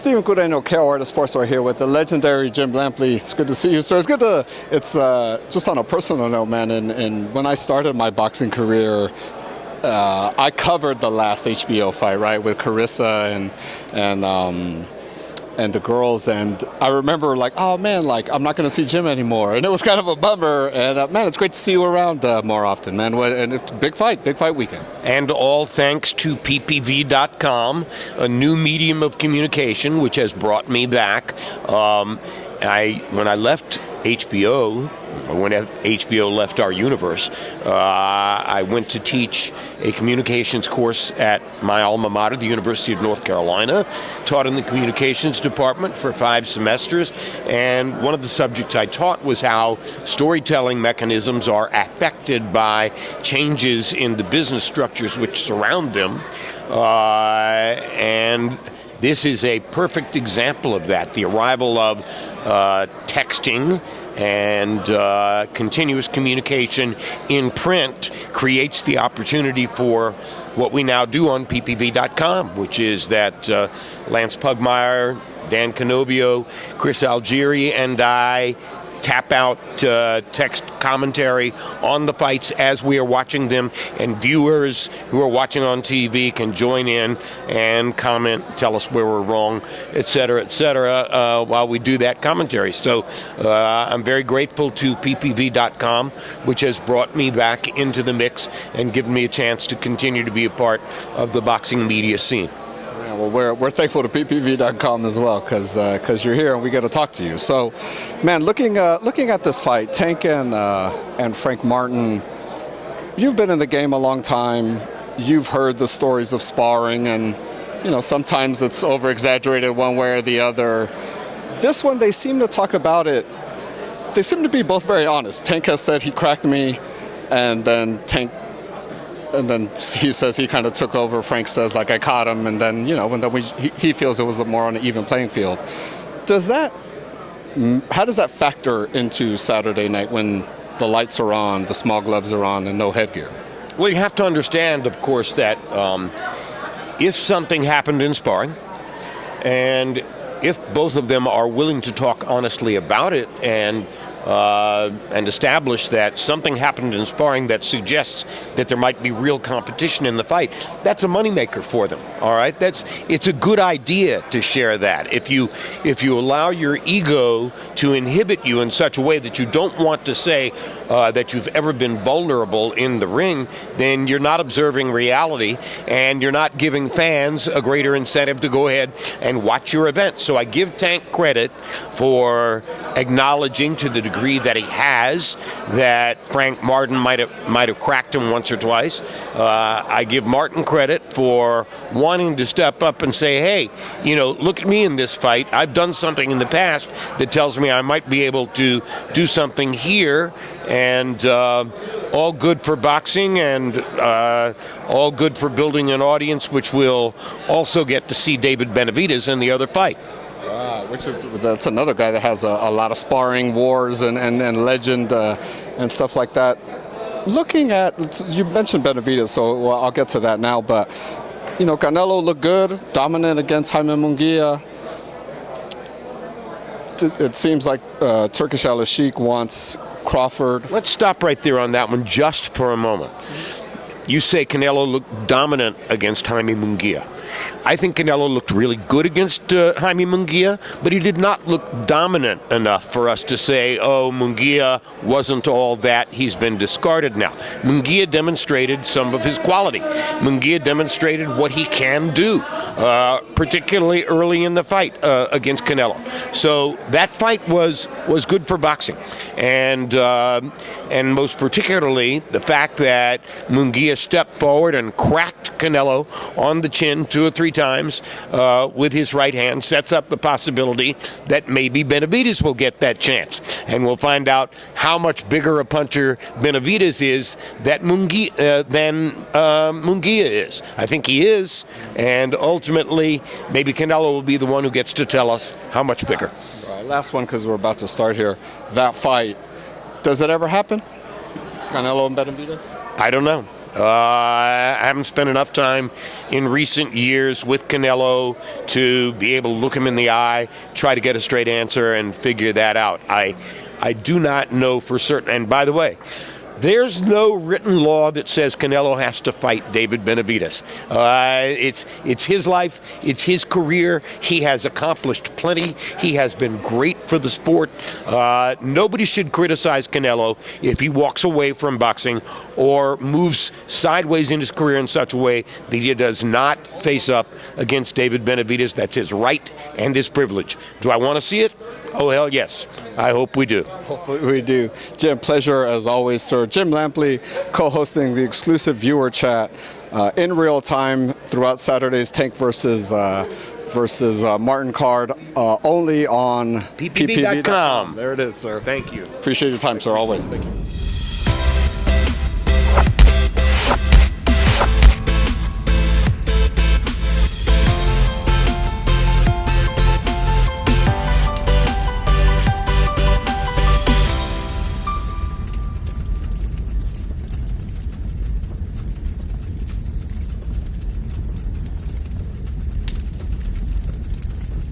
Stephen Guareno, KO Artist Sports, right here with the legendary Jim Lampley. It's good to see you, sir. It's good to, just on a personal note, man, and when I started my boxing career, I covered the last HBO fight, right, with Carissa and the girls, and I remember like, oh man, like I'm not going to see Jim anymore, and it was kind of a bummer. And man, it's great to see you around more often, man. And it's big fight weekend. And all thanks to ppv.com, a new medium of communication which has brought me back. When I left HBO, when HBO left our universe, I went to teach a communications course at my alma mater, the University of North Carolina, taught in the communications department for 5 semesters, and one of the subjects I taught was how storytelling mechanisms are affected by changes in the business structures which surround them, and this is a perfect example of that. The arrival of texting and continuous communication in print creates the opportunity for what we now do on ppv.com, which is that Lance Pugmire, Dan Canobio, Chris Algieri, and I tap out text commentary on the fights as we are watching them, and viewers who are watching on TV can join in and comment, tell us where we're wrong, et cetera, while we do that commentary. So I'm very grateful to ppv.com, which has brought me back into the mix and given me a chance to continue to be a part of the boxing media scene. Well, we're thankful to ppv.com as well, because you're here and we get to talk to you. So, man, looking at this fight, Tank and Frank Martin, you've been in the game a long time. You've heard the stories of sparring, and sometimes it's over exaggerated one way or the other. This one, they seem to talk about it. They seem to be both very honest. Tank has said he cracked me, and then he says he kind of took over. Frank says, like, I caught him, and then, he feels it was more on an even playing field. How does that factor into Saturday night when the lights are on, the small gloves are on, and no headgear? Well, you have to understand, of course, that if something happened in sparring, and if both of them are willing to talk honestly about it and establish that something happened in sparring that suggests that there might be real competition in the fight, that's a moneymaker for them. All right, it's a good idea to share that. If you allow your ego to inhibit you in such a way that you don't want to say that you've ever been vulnerable in the ring, then you're not observing reality, and you're not giving fans a greater incentive to go ahead and watch your event. So I give Tank credit for acknowledging to the degree that he has that Frank Martin might have cracked him once or twice. I give Martin credit for wanting to step up and say, hey, look at me in this fight. I've done something in the past that tells me I might be able to do something here, and all good for boxing, and all good for building an audience, which will also get to see David Benavidez in the other fight. That's another guy that has a lot of sparring wars and legend and stuff like that. Looking at, you mentioned Benavidez, so I'll get to that now, but Canelo looked good, dominant against Jaime Munguia. It seems like Turkish Al-Sheikh wants Crawford. Let's stop right there on that one just for a moment. You say Canelo looked dominant against Jaime Munguia. I think Canelo looked really good against Jaime Munguia, but he did not look dominant enough for us to say, oh, Munguia wasn't all that, he's been discarded now. Munguia demonstrated some of his quality. Munguia demonstrated what he can do, particularly early in the fight against Canelo. So that fight was good for boxing. And most particularly, the fact that Munguia stepped forward and cracked Canelo on the chin 2 or 3 times with his right hand sets up the possibility that maybe Benavidez will get that chance. And we'll find out how much bigger a puncher Benavidez is than Munguia is. I think he is, and ultimately maybe Canelo will be the one who gets to tell us how much bigger. Right, last one, because we're about to start here. That fight, does it ever happen? Canelo and Benavidez? I don't know. I haven't spent enough time in recent years with Canelo to be able to look him in the eye, try to get a straight answer, and figure that out. I do not know for certain. And by the way, there's no written law that says Canelo has to fight David Benavidez. It's his life. It's his career. He has accomplished plenty. He has been great for the sport. Nobody should criticize Canelo if he walks away from boxing or moves sideways in his career in such a way that he does not face up against David Benavidez. That's his right and his privilege. Do I want to see it? Oh, hell yes. I hope we do. Hopefully we do. Jim, pleasure as always, sir. Jim Lampley, co-hosting the exclusive viewer chat in real time throughout Saturday's Tank versus Martin card, only on PPV.com. There it is, sir. Thank you. Appreciate your time, sir, always. Thank you.